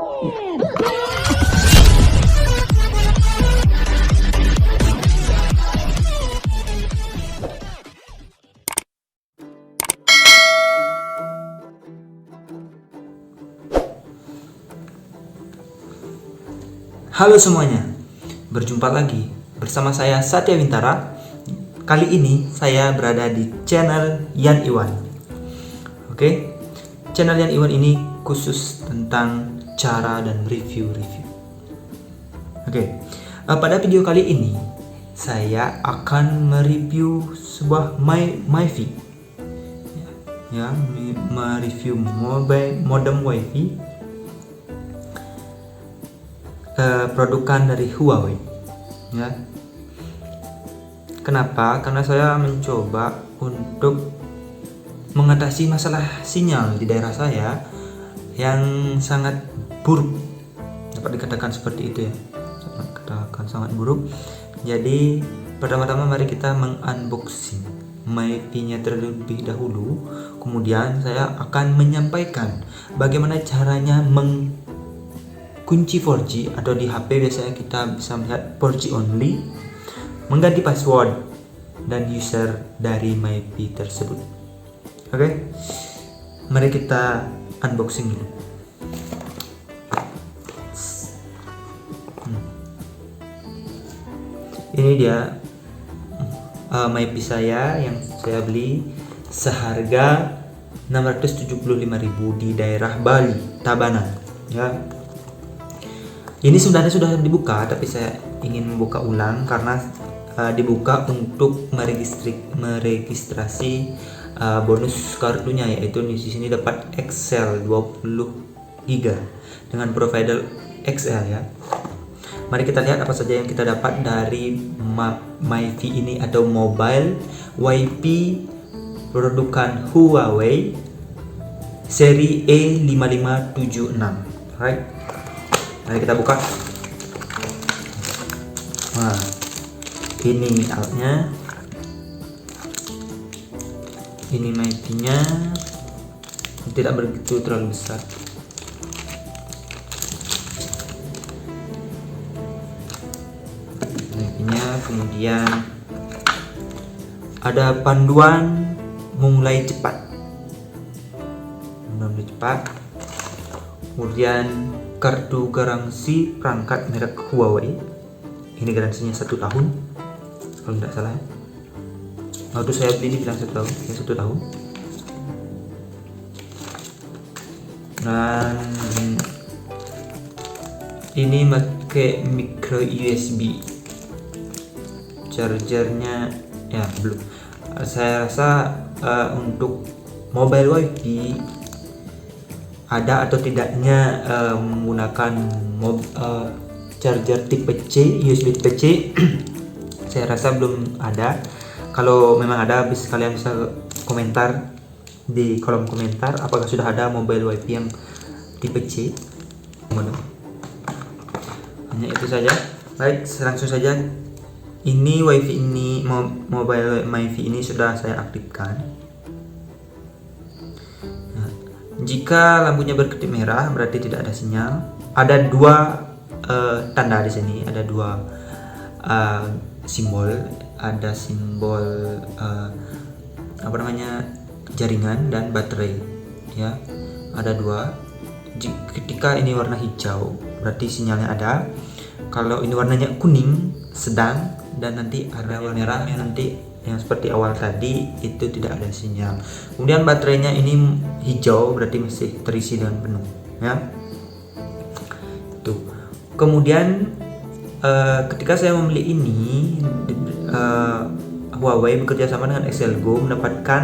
Halo semuanya, berjumpa lagi bersama saya Satya Wintara. Kali ini saya berada di channel Yan Iwan. Oke, channel Yan Iwan ini khusus tentang cara dan review-review. Oke, pada video kali ini saya akan mereview sebuah MiFi. Ya, mereview modem WiFi produkan dari Huawei. Ya. Kenapa? Karena saya mencoba untuk mengatasi masalah sinyal di daerah saya yang sangat buruk. Dapat dikatakan seperti itu ya. Dapat dikatakan sangat buruk. Jadi pertama-tama mari kita mengunboxing MiFi-nya terlebih dahulu. Kemudian saya akan menyampaikan bagaimana caranya kunci 4G, atau di HP biasanya kita bisa melihat 4G only, mengganti password dan user dari MiFi tersebut. Oke, mari kita unboxing dulu. Ini dia MiFi saya yang saya beli seharga 675.000 di daerah Bali, Tabanan. Ya. Ini sebenarnya sudah dibuka, tapi saya ingin membuka ulang karena dibuka untuk meregistrasi bonus kartunya, yaitu di sini dapat XL 20 GB dengan provider XL ya. Mari kita lihat apa saja yang kita dapat dari MiFi ini atau mobile WiFi produkan Huawei seri E5576. Alright. Mari kita buka. Nah, ini alatnya, ini MiFi-nya, tidak begitu terlalu besar. MiFi-nya, kemudian ada panduan memulai cepat. Kemudian kartu garansi perangkat merek Huawei. Ini garansinya 1 tahun kalau tidak salah. Waktu saya beli dibilang 1 tahun, ya 1 tahun. Dan ini pakai micro USB. Chargernya ya belum. Saya rasa untuk mobile WiFi ada atau tidaknya menggunakan charger tipe C, USB tipe C. Saya rasa belum ada. Kalau memang ada, kalian bisa komentar di kolom komentar apakah sudah ada mobile WiFi yang tipe C. Hanya itu saja. Baik, langsung saja. Ini WiFi ini, mobile MiFi ini sudah saya aktifkan. Jika lampunya berkedip merah berarti tidak ada sinyal. Ada dua tanda di sini, ada dua simbol. Ada simbol jaringan dan baterai. Ya, ada dua. Ketika ini warna hijau berarti sinyalnya ada. Kalau ini warnanya kuning sedang, dan nanti ada warna merah nanti yang seperti awal tadi itu tidak ada sinyal. Kemudian baterainya ini hijau berarti masih terisi dengan penuh ya. Tuh. Kemudian ketika saya membeli ini, Huawei bekerja sama dengan XLGO mendapatkan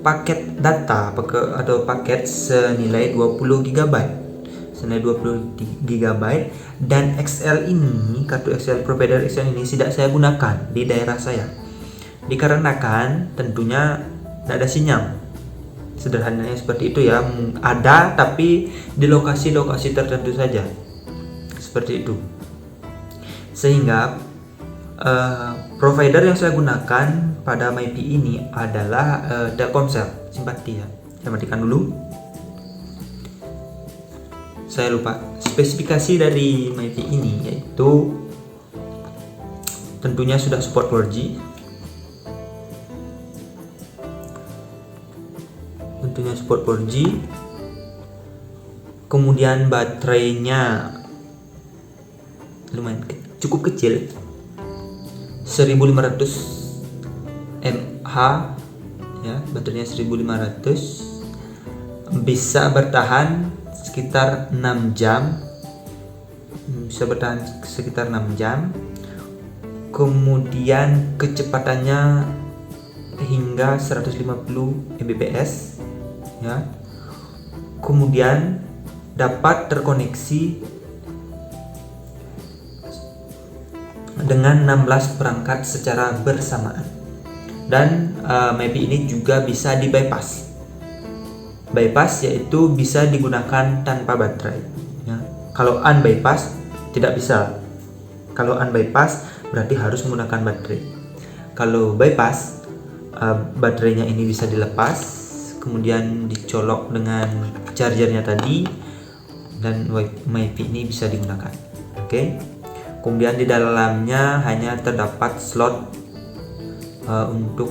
paket data atau paket senilai 20 GB. Senilai 20 GB, dan XL ini, kartu XL provider XL ini tidak saya gunakan di daerah saya dikarenakan tentunya tidak ada sinyal. Sederhananya seperti itu ya. Ada tapi di lokasi-lokasi tertentu saja, seperti itu. Sehingga provider yang saya gunakan pada MiFi ini adalah Telkomsel Simpati ya. Saya matikan dulu. saya lupa. Spesifikasi dari MiFi ini yaitu tentunya sudah support 4G. Tentunya support 4G. Kemudian baterainya lumayan cukup kecil, 1500 mAh ya, baterainya 1500, bisa bertahan sekitar 6 jam, kemudian kecepatannya hingga 150 Mbps ya, kemudian dapat terkoneksi dengan 16 perangkat secara bersamaan, dan MiFi ini juga bisa di bypass. Bypass yaitu bisa digunakan tanpa baterai ya. Kalau unbypass tidak bisa. Kalau unbypass berarti harus menggunakan baterai. Kalau bypass, baterainya ini bisa dilepas, kemudian dicolok dengan chargernya tadi, dan MiFi ini bisa digunakan. Oke. Kemudian di dalamnya hanya terdapat slot untuk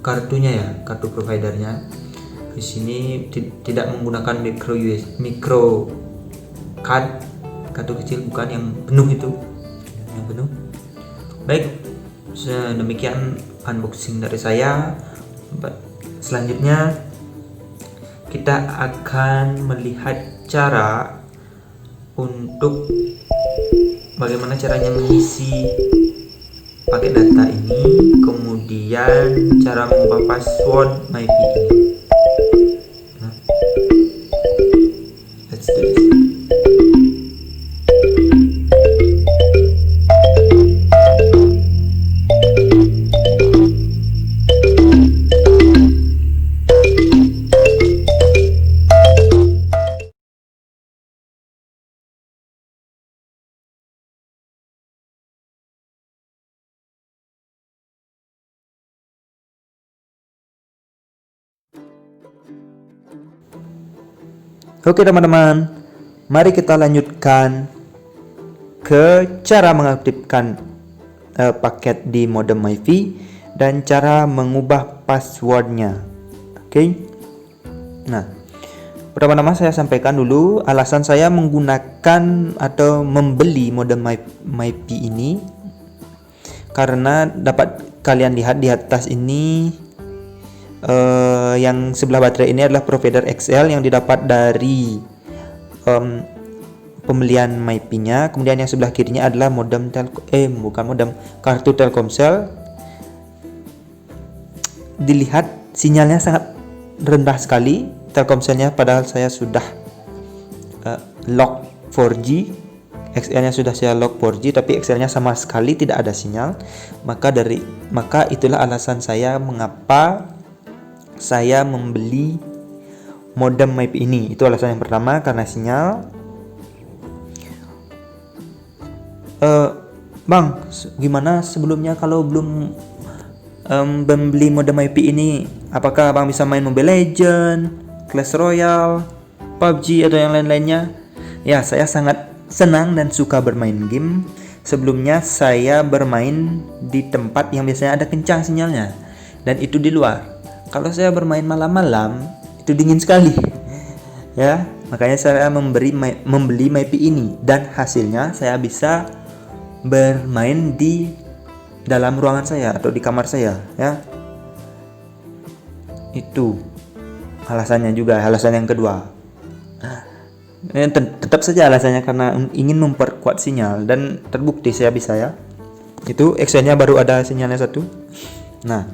kartunya ya, kartu providernya. Di sini tidak menggunakan micro card, kartu kecil, bukan yang penuh itu, yang penuh. Baik, demikian unboxing dari saya. Selanjutnya kita akan melihat cara untuk bagaimana caranya mengisi paket data ini, kemudian cara mengubah password MiFi ini. Let's do this. Oke teman-teman, mari kita lanjutkan ke cara mengaktifkan paket di modem MiFi dan cara mengubah passwordnya. Oke. Nah, pertama-tama saya sampaikan dulu alasan saya menggunakan atau membeli modem MiFi ini, karena dapat kalian lihat di atas ini, yang sebelah baterai ini adalah provider XL yang didapat dari pembelian MiFi-nya. Kemudian yang sebelah kirinya adalah kartu Telkomsel. Dilihat sinyalnya sangat rendah sekali Telkomselnya, padahal saya sudah lock 4G. XL-nya sudah saya lock 4G, tapi XL-nya sama sekali tidak ada sinyal. Maka itulah alasan saya mengapa saya membeli modem MiFi ini. Itu alasan yang pertama, karena sinyal. Bang, gimana sebelumnya kalau belum membeli modem MiFi ini? Apakah Bang bisa main Mobile Legends, Clash Royale, PUBG atau yang lain-lainnya? Ya, saya sangat senang dan suka bermain game. Sebelumnya saya bermain di tempat yang biasanya ada kencang sinyalnya, dan itu di luar. Kalau saya bermain malam-malam itu dingin sekali ya, makanya saya membeli MiFi ini, dan hasilnya saya bisa bermain di dalam ruangan saya atau di kamar saya ya. Itu alasannya juga, alasan yang kedua. Tetap saja alasannya karena ingin memperkuat sinyal, dan terbukti saya bisa ya. Itu XL-nya baru ada sinyalnya satu. Nah,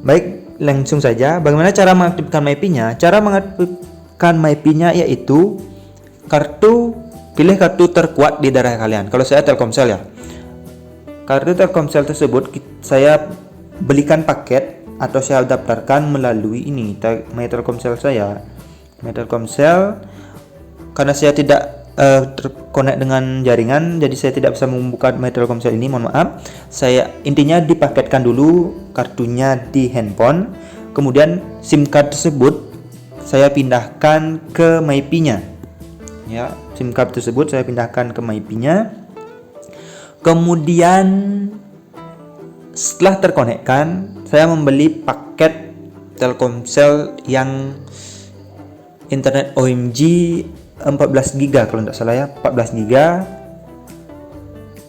baik, langsung saja. Bagaimana cara mengaktifkan MiFi-nya? Cara mengaktifkan MiFi-nya yaitu pilih kartu terkuat di daerah kalian. Kalau saya Telkomsel ya. Kartu Telkomsel tersebut saya belikan paket atau saya daftarkan melalui ini, My Telkomsel saya. My Telkomsel, karena saya tidak terkonek dengan jaringan, jadi saya tidak bisa membuka My Telkomsel ini, mohon maaf. Saya intinya dipaketkan dulu kartunya di handphone, kemudian SIM card tersebut saya pindahkan ke MyPi-nya. Ya, SIM card tersebut saya pindahkan ke MyPi-nya. Kemudian setelah terkonekkan, saya membeli paket Telkomsel yang internet OMG 14 GB kalau tidak salah ya, 14 GB.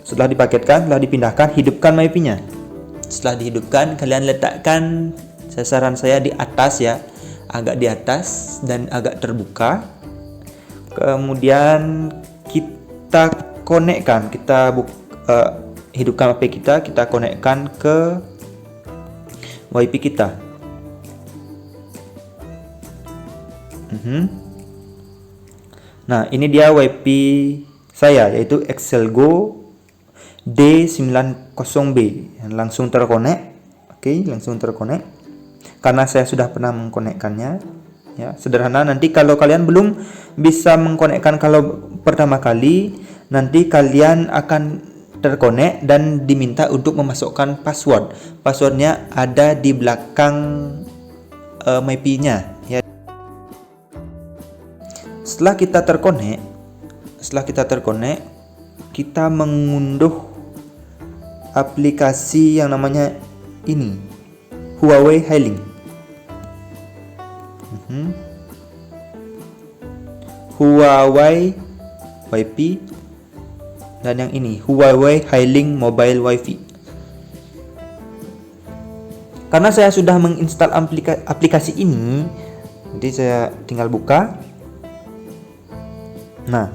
Setelah dipaketkan, setelah dipindahkan, hidupkan MyPi-nya. Setelah dihidupkan, kalian letakkan, saran saya di atas ya, agak di atas dan agak terbuka. Kemudian kita konekkan, hidupkan HP kita konekkan ke WiFi kita. Nah, ini dia WiFi saya, yaitu Excelgo D90B. Langsung terkonek. Oke, langsung terkonek. Karena saya sudah pernah mengkonekkannya. Ya, sederhana. Nanti kalau kalian belum bisa mengkonekkan kalau pertama kali, nanti kalian akan terkonek dan diminta untuk memasukkan password. Passwordnya ada di belakang MyPi-nya. Ya. Setelah kita terkonek, kita mengunduh aplikasi yang namanya ini, Huawei Hailing. Huawei WiFi dan yang ini Huawei Hailing Mobile WiFi. Karena saya sudah menginstal aplikasi ini, jadi saya tinggal buka. Nah,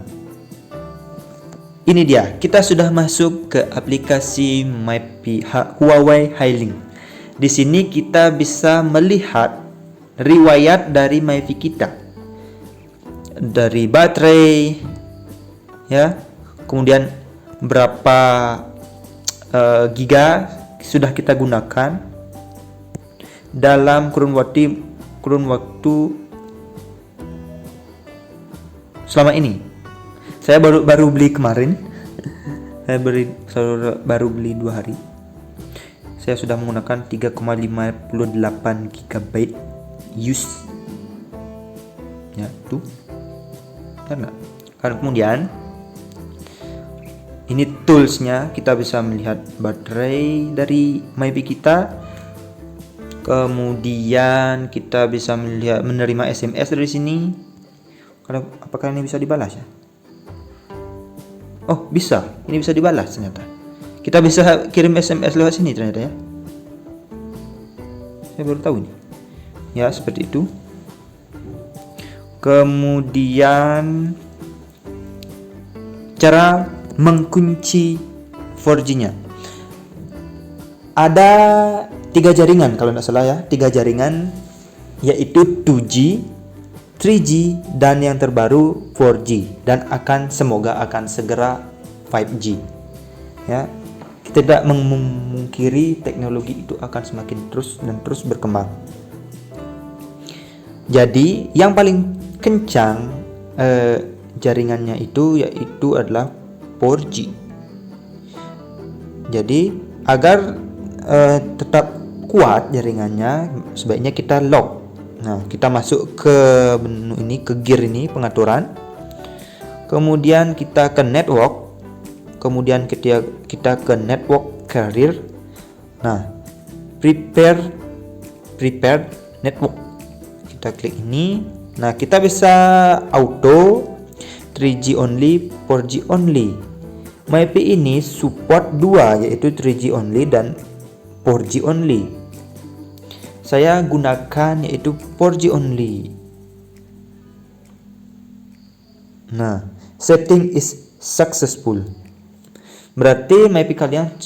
ini dia, kita sudah masuk ke aplikasi MyPi Huawei Hailing. Di sini kita bisa melihat riwayat dari MyPi kita, dari baterai, ya, kemudian berapa giga sudah kita gunakan dalam kurun waktu selama ini. Saya baru beli kemarin. Saya baru beli 2 hari. Saya sudah menggunakan 3,58 GB use. Ya, tuh. Karena kemudian ini toolsnya, kita bisa melihat baterai dari MyPi kita. Kemudian kita bisa menerima SMS dari sini. Apakah ini bisa dibalas ya? Oh, bisa. Ini bisa dibalas ternyata. Kita bisa kirim SMS lewat sini ternyata ya. Saya baru tahu ini. Ya, seperti itu. Kemudian cara mengunci 4G-nya. Ada 3 jaringan kalau tidak salah ya. 3 jaringan, yaitu 2G, 3G, dan yang terbaru 4G, dan semoga akan segera 5G. Ya, kita tidak memungkiri teknologi itu akan semakin terus berkembang. Jadi yang paling kencang jaringannya yaitu adalah 4G. Jadi agar tetap kuat jaringannya, sebaiknya kita lock. Nah, kita masuk ke menu ini, ke gear ini, pengaturan. Kemudian kita ke network. Kemudian kita ke network carrier. Nah, prepare network. Kita klik ini. Nah, kita bisa auto, 3G only, 4G only. MyPi ini support 2, yaitu 3G only dan 4G only. Saya gunakan yaitu 4G only. Nah, setting is successful. Berarti MyPi kalian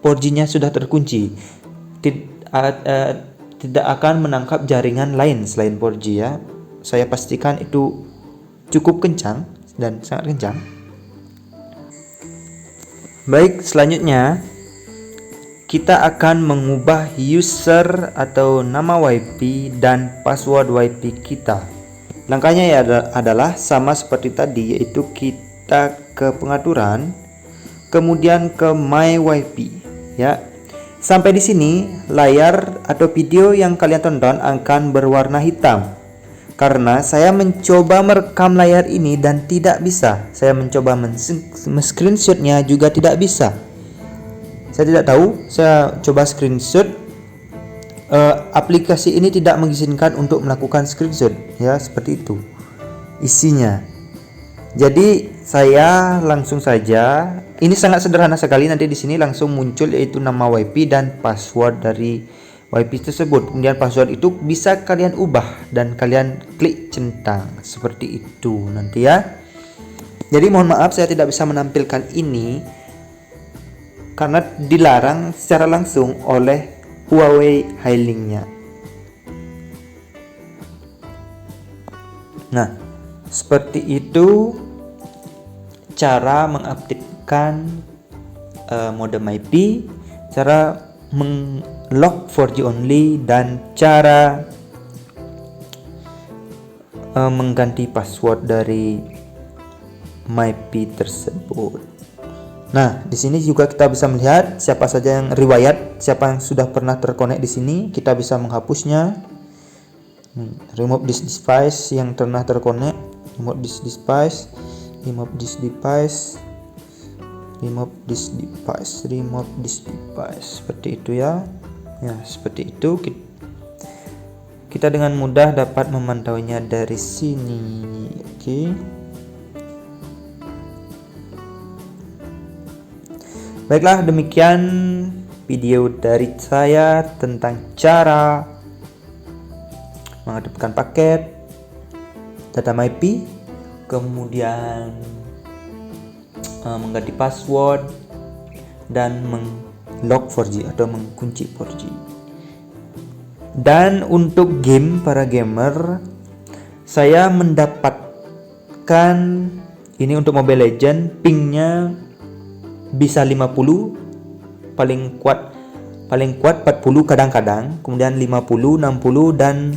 4G-nya sudah terkunci. Tidak akan menangkap jaringan lain selain 4G ya. Saya pastikan itu cukup kencang dan sangat kencang. Baik, selanjutnya kita akan mengubah user atau nama WiFi dan password WiFi kita. Langkahnya adalah sama seperti tadi, yaitu kita ke pengaturan, kemudian ke My WiFi ya. Sampai di sini layar atau video yang kalian tonton akan berwarna hitam karena saya mencoba merekam layar ini dan tidak bisa. Saya mencoba screenshotnya juga tidak bisa. Saya tidak tahu. Saya coba screenshot, aplikasi ini tidak mengizinkan untuk melakukan screenshot, ya seperti itu isinya. Jadi saya langsung saja, ini sangat sederhana sekali, nanti di sini langsung muncul yaitu nama WiFi dan password dari WiFi tersebut. Kemudian password itu bisa kalian ubah dan kalian klik centang seperti itu nanti ya. Jadi mohon maaf saya tidak bisa menampilkan ini karena dilarang secara langsung oleh Huawei Hailing-nya. Nah, seperti itu cara mengaktifkan mode MyPi, cara lock 4G only, dan cara mengganti password dari MyPi tersebut. Nah, di sini juga kita bisa melihat siapa saja yang riwayat, siapa yang sudah pernah terkonek di sini, kita bisa menghapusnya. Remove this device yang pernah terkonek, remove this device, remove this device, remove this device, remove this device, seperti itu ya. Ya, seperti itu kita dengan mudah dapat memantaunya dari sini. Oke. Baiklah, demikian video dari saya tentang cara mengaktifkan paket data MyPi, kemudian mengganti password dan lock 4G atau mengunci 4G. Dan untuk game, para gamer, saya mendapatkan ini untuk Mobile Legends, pingnya bisa 50, paling kuat 40 kadang-kadang, kemudian 50, 60 dan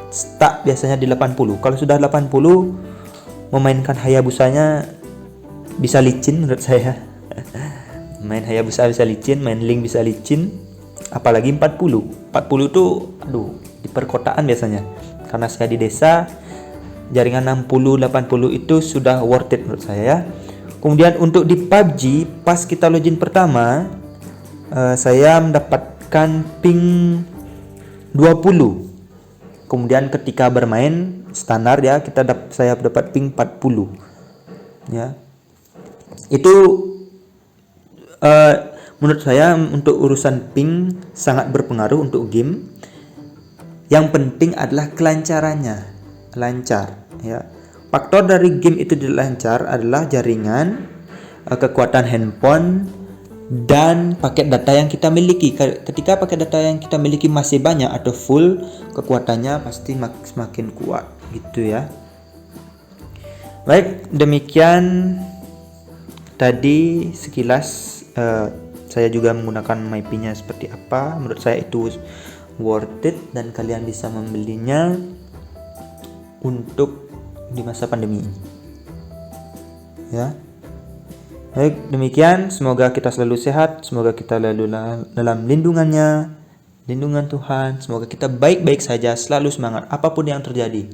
stuck biasanya di 80. Kalau sudah 80, memainkan Hayabusanya bisa licin menurut saya. Main Hayabusa bisa licin, main Link bisa licin, apalagi 40 itu di perkotaan biasanya. Karena saya di desa, jaringan 60-80 itu sudah worth it menurut saya ya. Kemudian untuk di PUBG, pas kita login pertama, saya mendapatkan ping 20. Kemudian ketika bermain standar ya, saya dapat ping 40 ya. Itu menurut saya untuk urusan ping sangat berpengaruh untuk game. Yang penting adalah kelancarannya, lancar ya. Faktor dari game itu lancar adalah jaringan, kekuatan handphone, dan paket data yang kita miliki. Ketika paket data yang kita miliki masih banyak atau full, kekuatannya pasti semakin kuat gitu ya. Baik, demikian tadi sekilas saya juga menggunakan MyPi-nya seperti apa. Menurut saya itu worth it dan kalian bisa membelinya untuk di masa pandemi ini ya. Baik, demikian, semoga kita selalu sehat, semoga kita selalu dalam lindungan Tuhan, semoga kita baik-baik saja, selalu semangat apapun yang terjadi.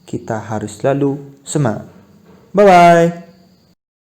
Kita harus selalu semangat. Bye bye.